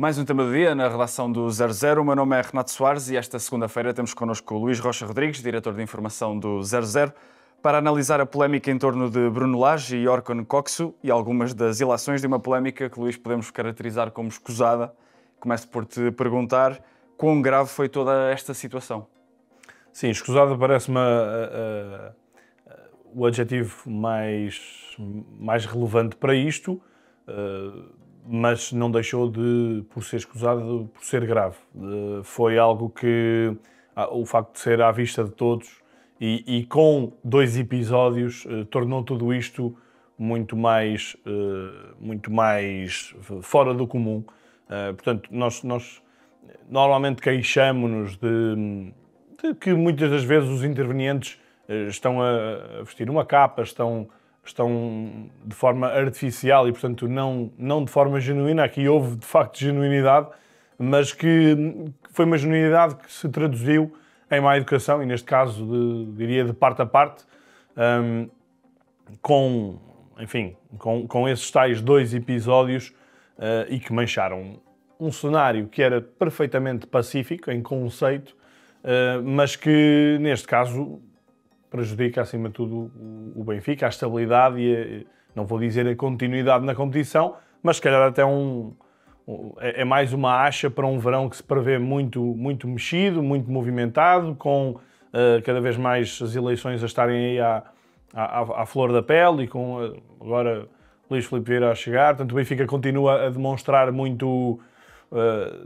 Mais um tema do dia na redação do 00. O meu nome é Renato Soares e esta segunda-feira temos connosco o Luís Rocha Rodrigues, diretor de informação do 00, para analisar a polémica em torno de Bruno Lage e Orkun Kökçü e algumas das ilações de uma polémica que, Luís, podemos caracterizar como escusada. Começo por te perguntar quão grave foi toda esta situação. Sim, escusada parece-me o adjetivo mais relevante para isto, mas não deixou de, por ser escusado, por ser grave. Foi algo que, o facto de ser à vista de todos e com 2 episódios, tornou tudo isto muito mais fora do comum. Portanto, nós normalmente queixamo-nos de que muitas das vezes os intervenientes estão a vestir uma capa, estão de forma artificial e, portanto, não de forma genuína. Aqui houve, de facto, genuinidade, mas que foi uma genuinidade que se traduziu em má educação e, neste caso, diria de parte a parte, com esses tais 2 episódios e que mancharam um cenário que era perfeitamente pacífico, em conceito, mas que, neste caso, prejudica, acima de tudo, o Benfica, a estabilidade e, não vou dizer a continuidade na competição, mas se calhar até é mais uma acha para um verão que se prevê muito mexido, muito movimentado, com cada vez mais as eleições a estarem aí à flor da pele e com agora Luís Filipe Vieira a chegar. Portanto, o Benfica continua a demonstrar muito,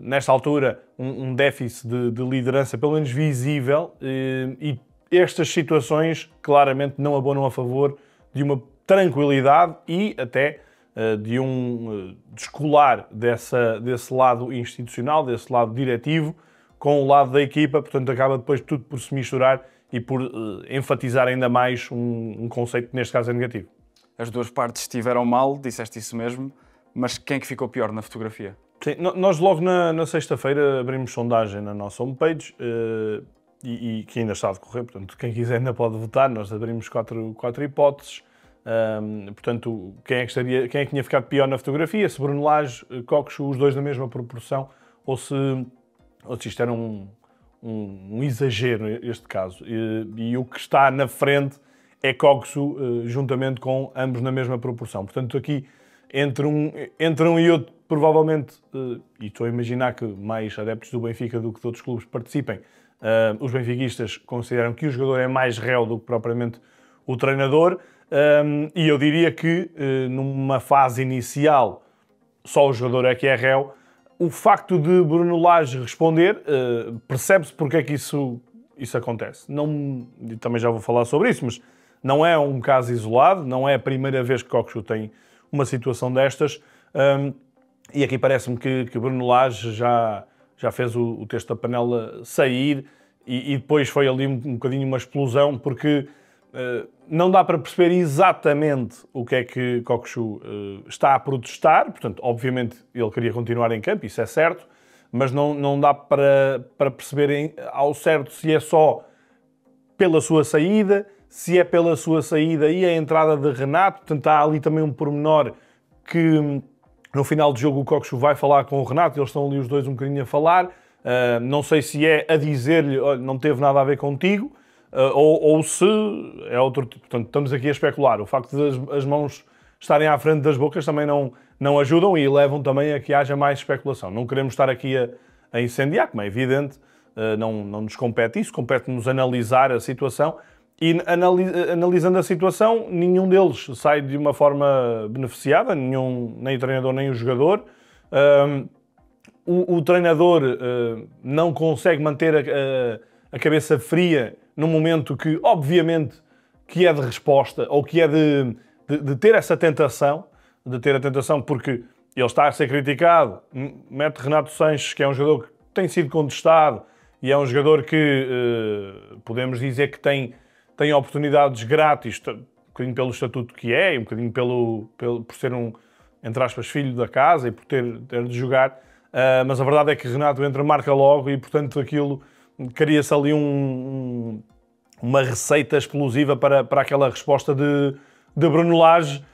nesta altura, um déficit de liderança, pelo menos visível, e estas situações claramente não abonam a favor de uma tranquilidade e até de um descolar desse lado institucional, desse lado diretivo, com o lado da equipa. Portanto, acaba depois tudo por se misturar e por enfatizar ainda mais um conceito que neste caso é negativo. As 2 partes estiveram mal, disseste isso mesmo, mas quem é que ficou pior na fotografia? Sim, nós logo na sexta-feira abrimos sondagem na nossa homepage e que ainda está a decorrer, portanto, quem quiser ainda pode votar. Nós abrimos 4 hipóteses. Portanto, quem é que tinha ficado pior na fotografia? Se Bruno Lage, Kökçü, os 2 na mesma proporção, ou se isto era um exagero neste caso. E o que está na frente é Kökçü, juntamente com ambos na mesma proporção. Portanto, aqui, entre um e outro, provavelmente, e estou a imaginar que mais adeptos do Benfica do que de outros clubes participem, os benfiquistas consideram que o jogador é mais réu do que propriamente o treinador, e eu diria que numa fase inicial só o jogador é que é réu. O facto de Bruno Lage responder, percebe-se porque é que isso acontece. Também já vou falar sobre isso, mas não é um caso isolado, não é a primeira vez que Kökçü tem uma situação destas, e aqui parece-me que Bruno Lage já fez o texto da panela sair e depois foi ali um bocadinho uma explosão, porque não dá para perceber exatamente o que é que Kökçü está a protestar. Portanto, obviamente ele queria continuar em campo, isso é certo, mas não dá para perceber ao certo se é só pela sua saída, se é pela sua saída e a entrada de Renato. Portanto, há ali também um pormenor que no final do jogo o Kökçü vai falar com o Renato, eles estão ali os 2 um bocadinho a falar. Não sei se é a dizer-lhe, olha, não teve nada a ver contigo, ou se é outro tipo. Portanto, estamos aqui a especular. O facto de as mãos estarem à frente das bocas também não ajudam e levam também a que haja mais especulação. Não queremos estar aqui a incendiar, como é evidente, não nos compete isso, compete-nos analisar a situação. E analisando a situação, nenhum deles sai de uma forma beneficiada, nem o treinador nem o jogador. O treinador não consegue manter a cabeça fria num momento que, obviamente, que é de resposta, ou que é de ter essa tentação, porque ele está a ser criticado, mete Renato Sanches, que é um jogador que tem sido contestado, e é um jogador que podemos dizer que tem oportunidades grátis, um bocadinho pelo estatuto que é, e um bocadinho por ser entre aspas, filho da casa e por ter de jogar, mas a verdade é que Renato entra, marca logo e, portanto, aquilo cria-se ali uma receita explosiva para aquela resposta de Bruno Lage,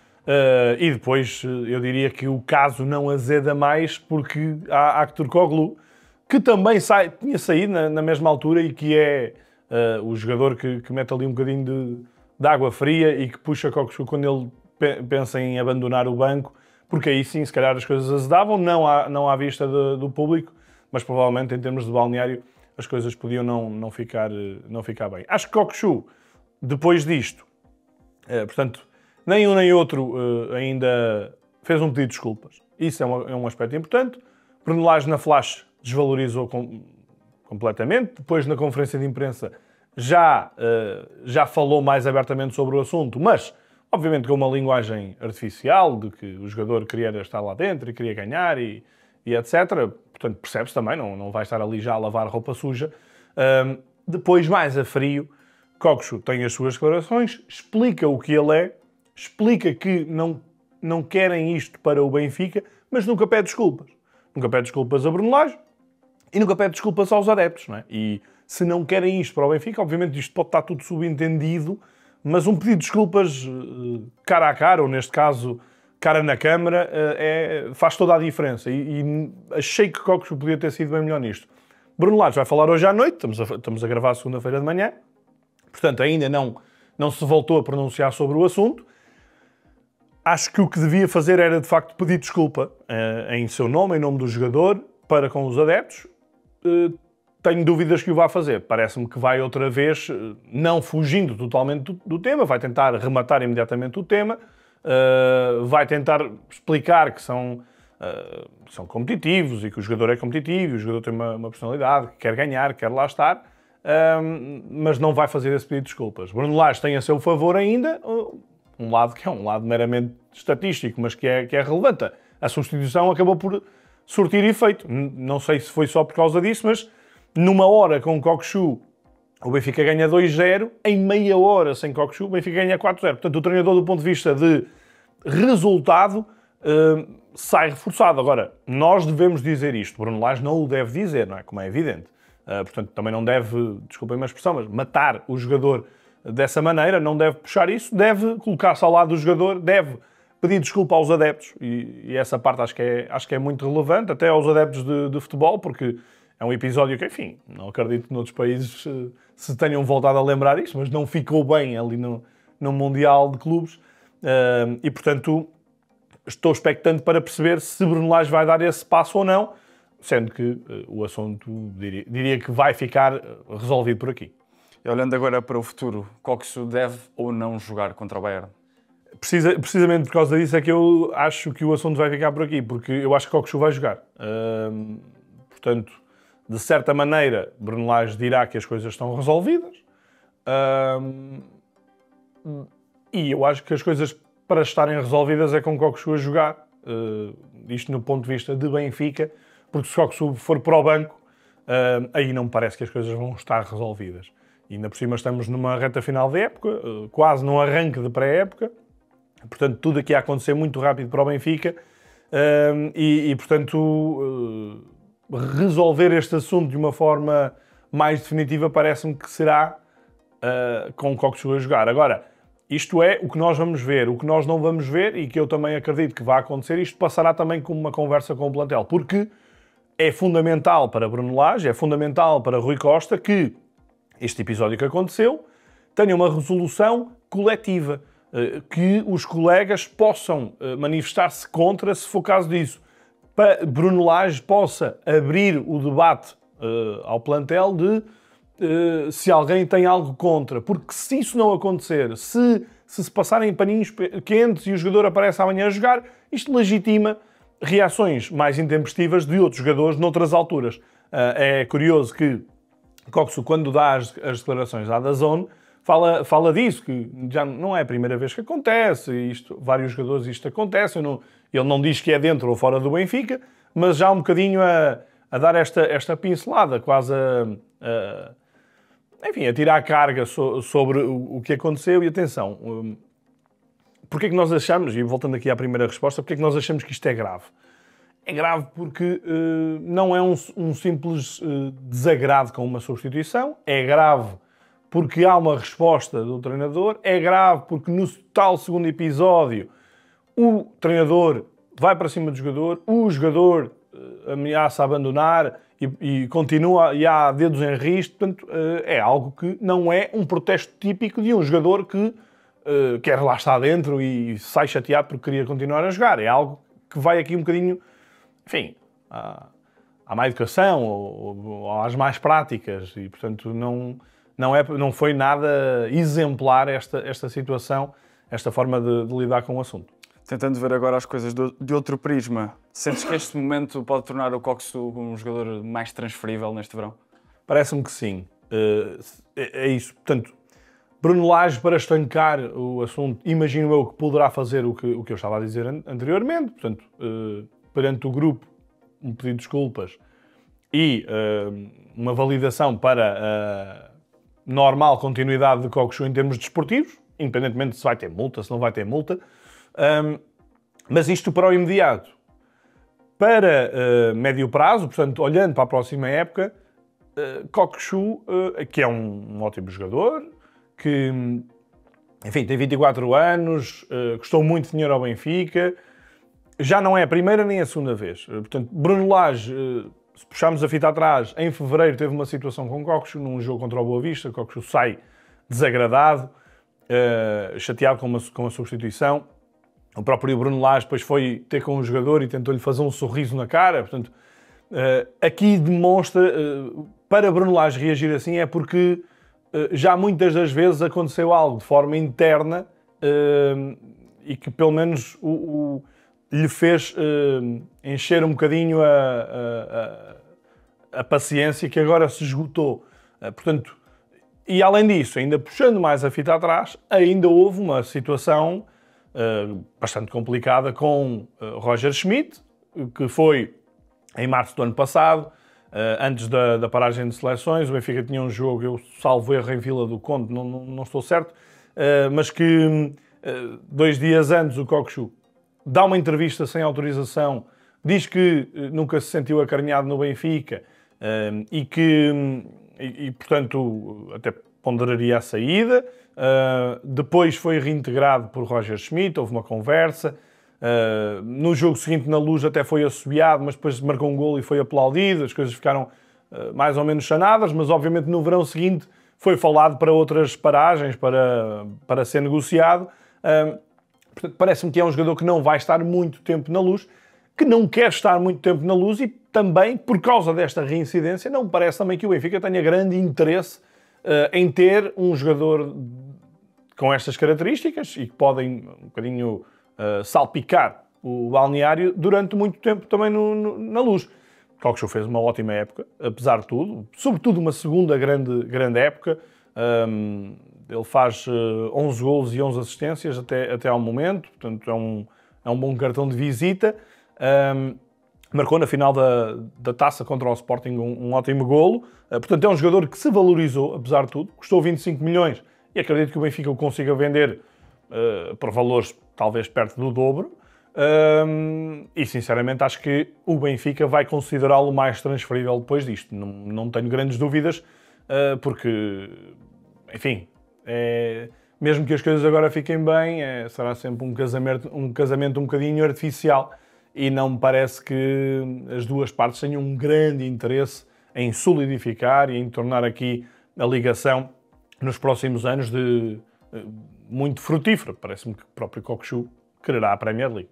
E depois eu diria que o caso não azeda mais porque há Aktürkoğlu, que também tinha saído na mesma altura e que é o jogador que mete ali um bocadinho de água fria e que puxa Kökçü quando ele pensa em abandonar o banco, porque aí sim, se calhar as coisas azedavam, não à vista do público, mas provavelmente em termos de balneário as coisas podiam não ficar bem. Acho que Kökçü, depois disto, portanto, nem um nem outro ainda fez um pedido de desculpas. Isso é um aspecto importante. Bruno Lage na Flash desvalorizou completamente. Depois, na conferência de imprensa, já falou mais abertamente sobre o assunto, mas, obviamente, com uma linguagem artificial, de que o jogador queria estar lá dentro e queria ganhar e etc. Portanto, percebe-se também, não vai estar ali já a lavar roupa suja. Depois, mais a frio, Kökçü tem as suas declarações, explica o que ele é, explica que não querem isto para o Benfica, mas nunca pede desculpas. Nunca pede desculpas a Bruno Lage e nunca pede desculpas aos adeptos. Não é? E se não querem isto para o Benfica, obviamente isto pode estar tudo subentendido, mas um pedido de desculpas cara a cara, ou neste caso cara na câmara, faz toda a diferença. E achei que Kökçü podia ter sido bem melhor nisto. Bruno Lage vai falar hoje à noite, estamos a gravar segunda-feira de manhã, portanto ainda não se voltou a pronunciar sobre o assunto. Acho que o que devia fazer era, de facto, pedir desculpa em seu nome, em nome do jogador, para com os adeptos. Tenho dúvidas que o vá fazer. Parece-me que vai outra vez, não fugindo totalmente do tema, vai tentar rematar imediatamente o tema, vai tentar explicar que são competitivos e que o jogador é competitivo, o jogador tem uma personalidade, que quer ganhar, quer lá estar, mas não vai fazer esse pedido de desculpas. Bruno Lage tem a seu favor ainda um lado que é um lado meramente estatístico, mas que é relevante. A substituição acabou por surtir efeito. Não sei se foi só por causa disso, mas numa hora com Kökçü, o Benfica ganha 2-0, em meia hora sem Kökçü, o Benfica ganha 4-0. Portanto, o treinador, do ponto de vista de resultado, sai reforçado. Agora, nós devemos dizer isto. Bruno Lage não o deve dizer, não é? Como é evidente. Portanto, também não deve, desculpem a expressão, mas matar o jogador dessa maneira, não deve puxar isso, deve colocar-se ao lado do jogador, deve pedir desculpa aos adeptos, e essa parte acho que é muito relevante, até aos adeptos de futebol, porque é um episódio que, enfim, não acredito que noutros países se tenham voltado a lembrar isto, mas não ficou bem ali no Mundial de Clubes, e portanto estou expectante para perceber se Bruno Lage vai dar esse passo ou não, sendo que o assunto diria que vai ficar resolvido por aqui. E olhando agora para o futuro, Kökçü deve ou não jogar contra o Bayern? Precisamente por causa disso é que eu acho que o assunto vai ficar por aqui, porque eu acho que Kökçü vai jogar. Portanto, de certa maneira, Bruno Lage dirá que as coisas estão resolvidas. E eu acho que as coisas para estarem resolvidas é com Kökçü a jogar. Isto no ponto de vista de Benfica, porque se Kökçü for para o banco, aí não me parece que as coisas vão estar resolvidas. E ainda por cima estamos numa reta final de época, quase num arranque de pré-época. Portanto, tudo aqui a acontecer muito rápido para o Benfica. Portanto, resolver este assunto de uma forma mais definitiva parece-me que será com o Kökçü a jogar. Agora, isto é o que nós vamos ver. O que nós não vamos ver, e que eu também acredito que vai acontecer, isto passará também como uma conversa com o plantel. Porque é fundamental para Bruno Lage, é fundamental para Rui Costa que este episódio que aconteceu tenha uma resolução coletiva, que os colegas possam manifestar-se contra, se for caso disso. Para Bruno Lage possa abrir o debate ao plantel de se alguém tem algo contra. Porque se isso não acontecer, se passarem paninhos quentes e o jogador aparece amanhã a jogar, isto legitima reações mais intempestivas de outros jogadores noutras alturas. É curioso que Kökçü, quando dá as declarações à DAZN, fala disso, que já não é a primeira vez que acontece, vários jogadores isto acontece, ele não diz que é dentro ou fora do Benfica, mas já um bocadinho a dar esta pincelada, quase a tirar a carga sobre o que aconteceu. E atenção, porque é que nós achamos, e voltando aqui à primeira resposta, porque é que nós achamos que isto é grave? É grave porque não é um simples desagrado com uma substituição, é grave porque há uma resposta do treinador, é grave porque no tal segundo episódio o treinador vai para cima do jogador, o jogador ameaça abandonar e continua, e há dedos em risco. Portanto, é algo que não é um protesto típico de um jogador que quer lá estar dentro e sai chateado porque queria continuar a jogar. É algo que vai aqui um bocadinho, enfim, à má educação ou às más práticas e, portanto, não foi nada exemplar esta situação, esta forma de lidar com o assunto. Tentando ver agora as coisas de outro prisma, sentes que este momento pode tornar o Coxu um jogador mais transferível neste verão? Parece-me que sim. É isso. Portanto, Bruno Lage, para estancar o assunto, imagino eu que poderá fazer o que eu estava a dizer anteriormente. Portanto, perante o grupo, um pedido de desculpas e uma validação para a normal continuidade de Coxu em termos desportivos, independentemente se vai ter multa, se não vai ter multa. Mas isto para o imediato. Para médio prazo, portanto, olhando para a próxima época, Coxu, que é um ótimo jogador, que, enfim, tem 24 anos, custou muito dinheiro ao Benfica, já não é a primeira nem a segunda vez. Portanto, Bruno Lage, se puxarmos a fita atrás, em fevereiro teve uma situação com Coxu, num jogo contra o Boa Vista. Coxu sai desagradado, chateado com a substituição. O próprio Bruno Lage depois foi ter com o jogador e tentou-lhe fazer um sorriso na cara. Portanto, aqui demonstra, para Bruno Lage reagir assim, é porque já muitas das vezes aconteceu algo de forma interna e que pelo menos lhe fez encher um bocadinho a paciência, que agora se esgotou. Portanto, e além disso, ainda puxando mais a fita atrás, ainda houve uma situação bastante complicada com Roger Schmidt, que foi em março do ano passado, antes da paragem de seleções. O Benfica tinha um jogo, eu salvo erro, em Vila do Conde, não estou certo, mas que 2 dias antes o Coxu dá uma entrevista sem autorização, diz que nunca se sentiu acarinhado no Benfica e que, portanto, até ponderaria a saída. Depois foi reintegrado por Roger Schmidt, houve uma conversa. No jogo seguinte, na Luz, até foi assobiado, mas depois marcou um golo e foi aplaudido. As coisas ficaram mais ou menos sanadas, mas obviamente no verão seguinte foi falado para outras paragens, para ser negociado. Portanto, parece-me que é um jogador que não vai estar muito tempo na Luz, que não quer estar muito tempo na Luz, e também, por causa desta reincidência, não me parece também que o Benfica tenha grande interesse em ter um jogador com estas características e que podem um bocadinho salpicar o balneário durante muito tempo também na Luz. Coxu fez uma ótima época, apesar de tudo, sobretudo uma segunda grande época. Ele faz 11 golos e 11 assistências até ao momento, portanto é um bom cartão de visita. Marcou na final da Taça contra o Sporting um ótimo golo. Portanto, é um jogador que se valorizou, apesar de tudo. Custou 25 milhões e acredito que o Benfica o consiga vender por valores talvez perto do dobro. E, sinceramente, acho que o Benfica vai considerá-lo mais transferível depois disto. Não tenho grandes dúvidas, porque, enfim, mesmo que as coisas agora fiquem bem, será sempre um casamento um bocadinho artificial. E não me parece que as duas partes tenham um grande interesse em solidificar e em tornar aqui a ligação nos próximos anos muito frutífera. Parece-me que o próprio Coxu quererá a Premier League.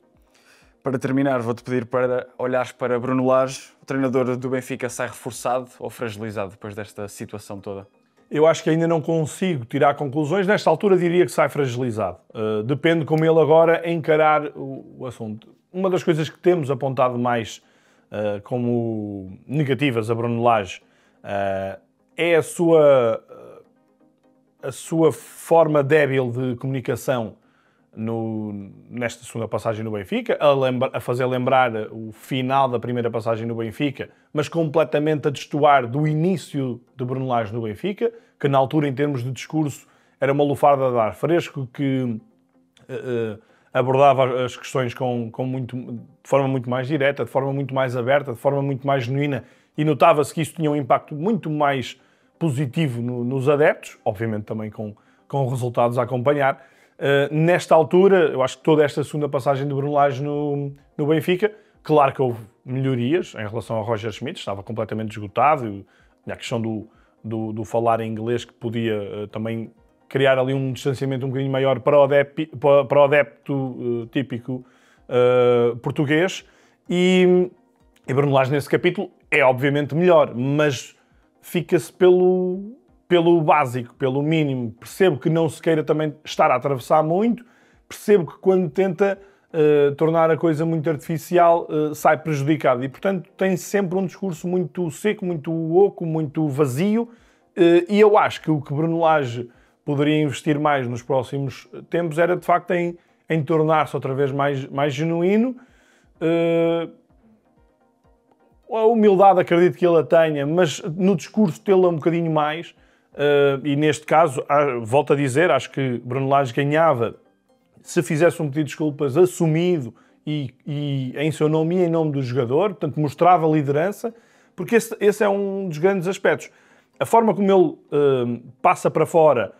Para terminar, vou-te pedir para olhares para Bruno Lage. O treinador do Benfica sai reforçado ou fragilizado depois desta situação toda? Eu acho que ainda não consigo tirar conclusões. Nesta altura diria que sai fragilizado. Depende como ele agora encarar o assunto. Uma das coisas que temos apontado mais como negativas a Bruno Lage é a sua forma débil de comunicação nesta segunda passagem no Benfica, a fazer lembrar o final da primeira passagem no Benfica, mas completamente a destoar do início de Bruno Lage no Benfica, que na altura, em termos de discurso, era uma lufarda de ar fresco, que abordava as questões de forma muito mais direta, de forma muito mais aberta, de forma muito mais genuína, e notava-se que isso tinha um impacto muito mais positivo nos adeptos, obviamente também com resultados a acompanhar. Nesta altura, eu acho que toda esta segunda passagem de Bruno Lage no Benfica, claro que houve melhorias em relação ao Roger Schmidt, estava completamente esgotado, e a questão do falar em inglês que podia também criar ali um distanciamento um bocadinho maior para o adepto típico português. E Bruno Lage nesse capítulo é obviamente melhor, mas fica-se pelo básico, pelo mínimo. Percebo que não se queira também estar a atravessar muito, percebo que quando tenta tornar a coisa muito artificial sai prejudicado e, portanto, tem sempre um discurso muito seco, muito oco, muito vazio, e eu acho que o que Bruno Lage poderia investir mais nos próximos tempos era, de facto, em tornar-se outra vez mais genuíno. A humildade acredito que ele a tenha, mas no discurso tê-la um bocadinho mais. E neste caso, volto a dizer, acho que Bruno Lage ganhava se fizesse um pedido de desculpas assumido e em seu nome e em nome do jogador, portanto mostrava liderança, porque esse é um dos grandes aspectos. A forma como ele passa para fora,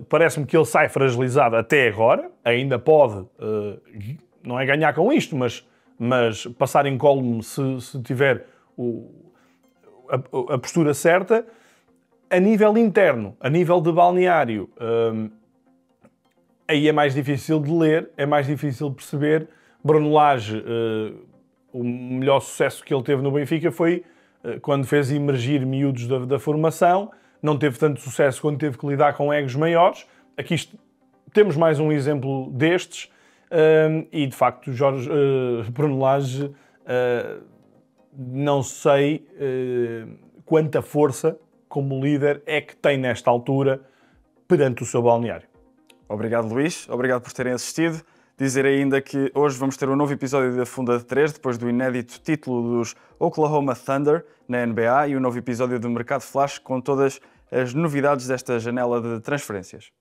parece-me que ele sai fragilizado até agora, ainda pode, não é ganhar com isto, mas passar incólume se tiver a postura certa. A nível interno, a nível de balneário, aí é mais difícil de ler, é mais difícil de perceber. Bruno Lage, o melhor sucesso que ele teve no Benfica foi quando fez emergir miúdos da formação. Não teve tanto sucesso quando teve que lidar com egos maiores. Aqui temos mais um exemplo destes. E, de facto, Bruno Lage, não sei quanta força como líder é que tem nesta altura perante o seu balneário. Obrigado, Luís. Obrigado por terem assistido. Dizer ainda que hoje vamos ter um novo episódio da Funda de 3, depois do inédito título dos Oklahoma Thunder na NBA e um novo episódio do Mercado Flash com todas as novidades desta janela de transferências.